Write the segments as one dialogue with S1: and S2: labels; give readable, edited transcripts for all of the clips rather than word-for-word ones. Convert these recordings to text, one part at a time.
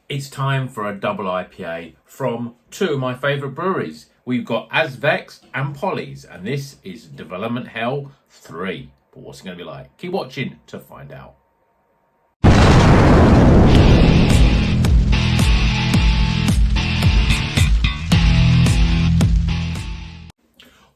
S1: It's time for a double IPA from two of my favourite breweries. We've got Azvex and Polly's, and this is Development Hell 3. But what's it going to be like? Keep watching to find out.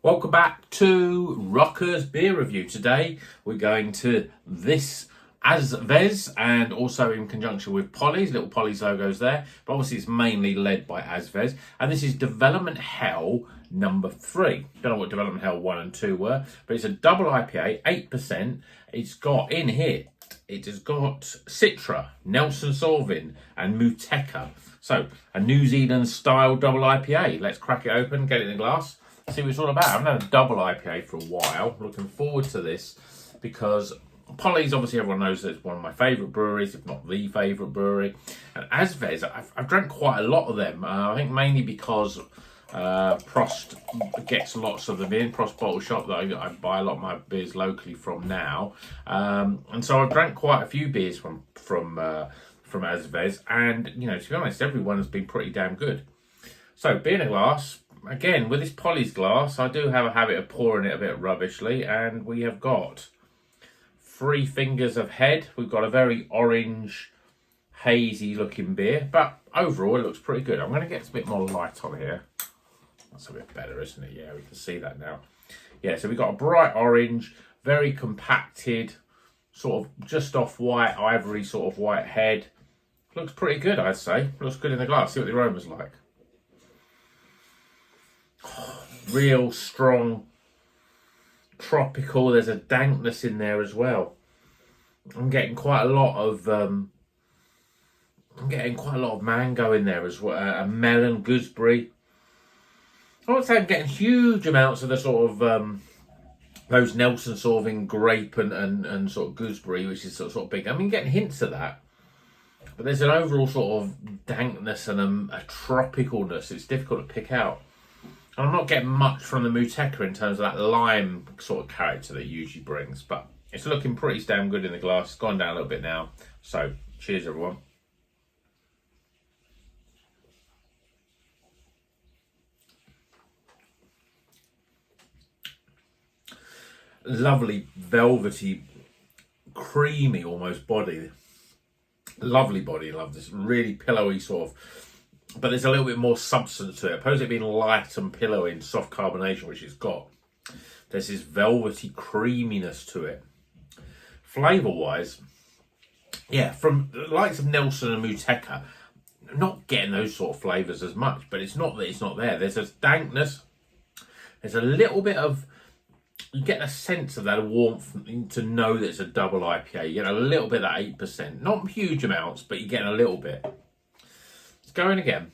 S1: Welcome back to Rocker's Beer Review. Today we're going to this Azvex and also in conjunction with Polly's, little Polly's logos there, but obviously it's mainly led by Azvex. And this is Development Hell number 3. Don't know what Development Hell 1 and 2 were, but it's a double IPA, 8%. It's got in here, it has got Citra, Nelson Sauvin and Muteca. So a New Zealand style double IPA. Let's crack it open, get it in the glass, see what it's all about. I've had a double IPA for a while. Looking forward to this because Polly's, obviously everyone knows that it's one of my favourite breweries, if not the favourite brewery. And Azvex, I've drank quite a lot of them. I think mainly because Prost gets lots of them in. Prost Bottle Shop that I buy a lot of my beers locally from now. And so I've drank quite a few beers from Azvex. And, you know, to be honest, everyone has been pretty damn good. So, beer in a glass. Again, with this Polly's glass, I do have a habit of pouring it a bit rubbishly. And we have got 3 fingers of head. We've got a very orange, hazy looking beer, but overall it looks pretty good. I'm going to get a bit more light on here. That's a bit better, isn't it? Yeah, we can see that now. Yeah, so we've got a bright orange, very compacted, sort of just off white, ivory sort of white head. Looks pretty good, I'd say. Looks good in the glass. See what the aroma's like. Real strong, tropical. There's a dankness in there as well. I'm getting quite a lot of mango in there as well, a melon, gooseberry. I would say I'm getting huge amounts of the sort of those Nelson Sauvin grape and sort of gooseberry, which is sort of big. I mean, getting hints of that, but there's an overall sort of dankness and a tropicalness. It's difficult to pick out. And I'm not getting much from the Muteca in terms of that lime sort of character that it usually brings, but it's looking pretty damn good in the glass. It's gone down a little bit now. So, cheers everyone. Lovely, velvety, creamy almost body. Lovely body, love this. Really pillowy sort of, but there's a little bit more substance to it. Opposed to it being light and pillowy and soft carbonation, which it's got, there's this velvety creaminess to it. Flavour-wise, yeah, from the likes of Nelson and Muteca, not getting those sort of flavours as much, but it's not that it's not there. There's a dankness, there's a little bit of, you get a sense of that warmth to know that it's a double IPA. You get a little bit of that 8%. Not huge amounts, but you're getting a little bit. Let's go in again.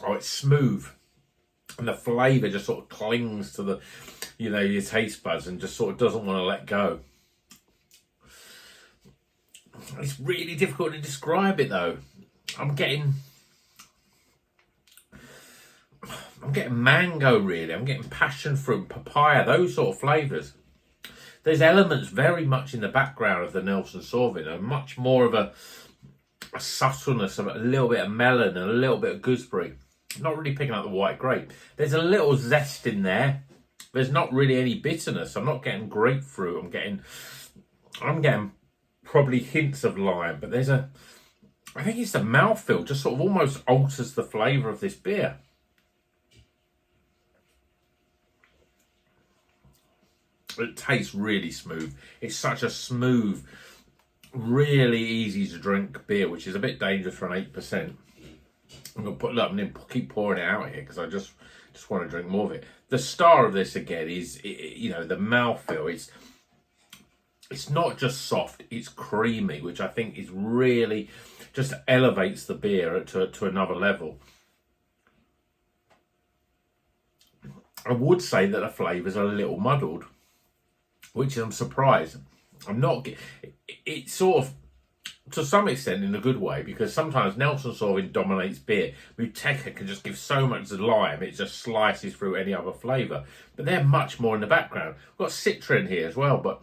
S1: Oh, it's smooth. And the flavour just sort of clings to the, you know, your taste buds and just sort of doesn't want to let go. It's really difficult to describe it though. I'm getting mango really. I'm getting passion fruit, papaya, those sort of flavours. There's elements very much in the background of the Nelson Sauvin, and much more of a subtleness of a little bit of melon and a little bit of gooseberry. Not really picking up the white grape. There's a little zest in there. There's not really any bitterness. I'm not getting grapefruit. I'm getting probably hints of lime, but I think it's the mouthfeel just sort of almost alters the flavour of this beer. It tastes really smooth. It's such a smooth, really easy to drink beer, which is a bit dangerous for an 8%. I'm going to put it up and then keep pouring it out here because I just want to drink more of it. The star of this again is, you know, the mouthfeel. It's not just soft, it's creamy, which I think is really just elevates the beer to another level. I would say that the flavours are a little muddled, which I'm surprised. I'm not. It's sort of, to some extent, in a good way, because sometimes Nelson Sauvin dominates beer. Muteca can just give so much lime, it just slices through any other flavour. But they're much more in the background. We've got Citra in here as well, but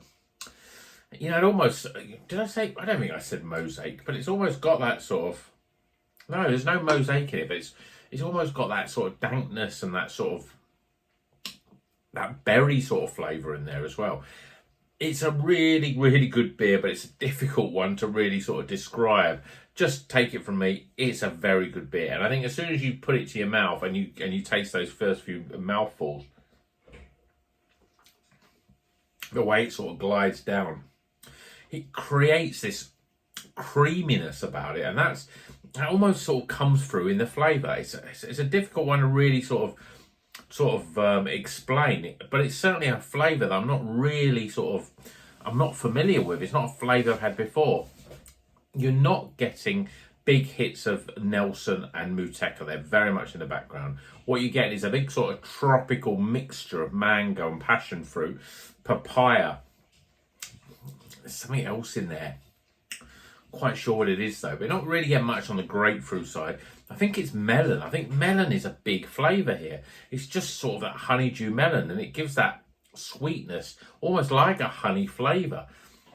S1: You know, it almost, did I say, I don't think I said mosaic, but it's almost got that sort of, no, there's no mosaic in it, but it's almost got that sort of dankness and that sort of, that berry sort of flavour in there as well. It's a really, really good beer, but it's a difficult one to really sort of describe. Just take it from me, it's a very good beer. And I think as soon as you put it to your mouth and you taste those first few mouthfuls, the way it sort of glides down, it creates this creaminess about it, and that almost sort of comes through in the flavour. It's a difficult one to really sort of explain it, but it's certainly a flavour that I'm not familiar with. It's not a flavour I've had before. You're not getting big hits of Nelson and Muteca. They're very much in the background. What you get is a big sort of tropical mixture of mango and passion fruit, papaya. There's something else in there. Quite sure what it is though, but not really get much on the grapefruit side. I think it's melon. I think melon is a big flavour here. It's just sort of that honeydew melon, and it gives that sweetness, almost like a honey flavour.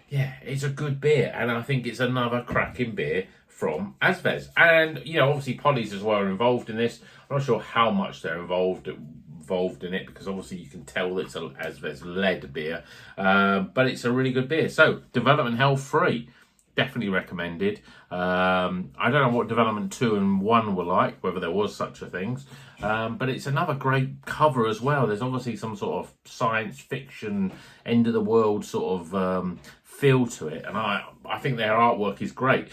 S1: Yeah, it's a good beer, and I think it's another cracking beer from Azvex. And, you know, obviously Polly's as well are involved in this. I'm not sure how much they're involved in it, because obviously you can tell that it's an Azvex-led beer. But it's a really good beer. So, development hell free. Definitely recommended. I don't know what development 2 and 1 were like, whether there was such a thing, but it's another great cover as well. There's obviously some sort of science fiction, end of the world sort of feel to it, and I think their artwork is great.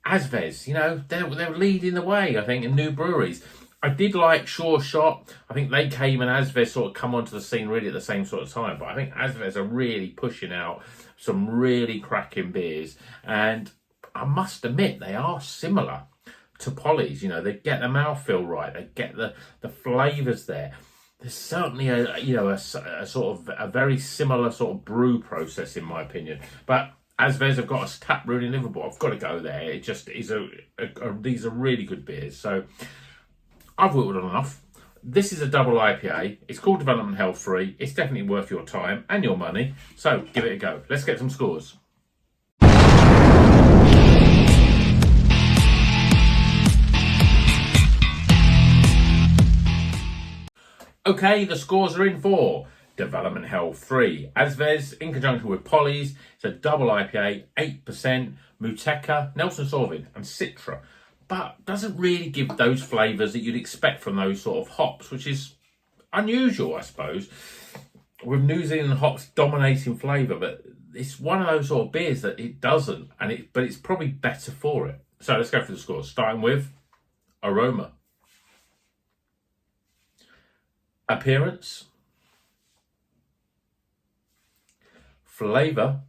S1: Azvex, you know, they're leading the way, I think, in new breweries. I did like Sure Shot. I think they came and Azvex sort of come onto the scene really at the same sort of time. But I think Azvex are really pushing out some really cracking beers. And I must admit, they are similar to Polly's. You know, they get the mouthfeel right. They get the flavours there. There's certainly a sort of a very similar sort of brew process, in my opinion. But Azvex have got a tap room in Liverpool. I've got to go there. It just is these are really good beers. So I've whittled on enough. This is a double IPA. It's called Development Hell Free. It's definitely worth your time and your money. So give it a go. Let's get some scores. Okay, the scores are in for Development Hell Free. Azvex, in conjunction with Polly's, it's a double IPA, 8%, Muteca, Nelson Sauvin, and Citra. But doesn't really give those flavours that you'd expect from those sort of hops, which is unusual, I suppose, with New Zealand hops dominating flavour. But it's one of those sort of beers that it doesn't, but it's probably better for it. So let's go through the scores, starting with aroma, appearance, flavour,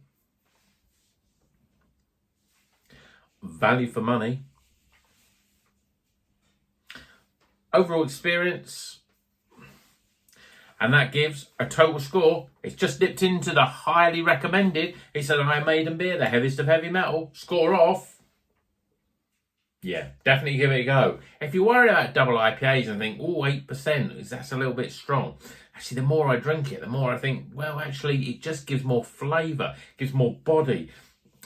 S1: value for money, overall experience, and that gives a total score. It's just dipped into the highly recommended. It's an Iron Maiden beer, the heaviest of heavy metal. Score off. Yeah, definitely give it a go. If you're worried about double IPAs and think, oh, 8%, that's a little bit strong. Actually, the more I drink it, the more I think, well, actually, it just gives more flavour, gives more body.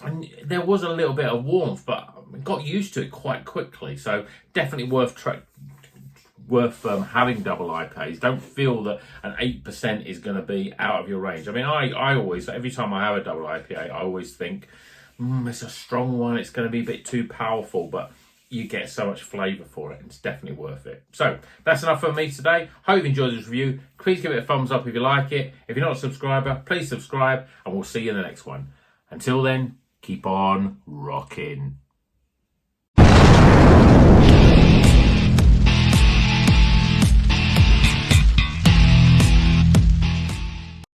S1: And there was a little bit of warmth, but I got used to it quite quickly. So definitely worth having double IPAs. Don't feel that an 8% is going to be out of your range. I mean, I always, every time I have a double IPA, I always think, it's a strong one. It's going to be a bit too powerful, but you get so much flavour for it. And it's definitely worth it. So that's enough for me today. Hope you enjoyed this review. Please give it a thumbs up if you like it. If you're not a subscriber, please subscribe, and we'll see you in the next one. Until then, keep on rocking.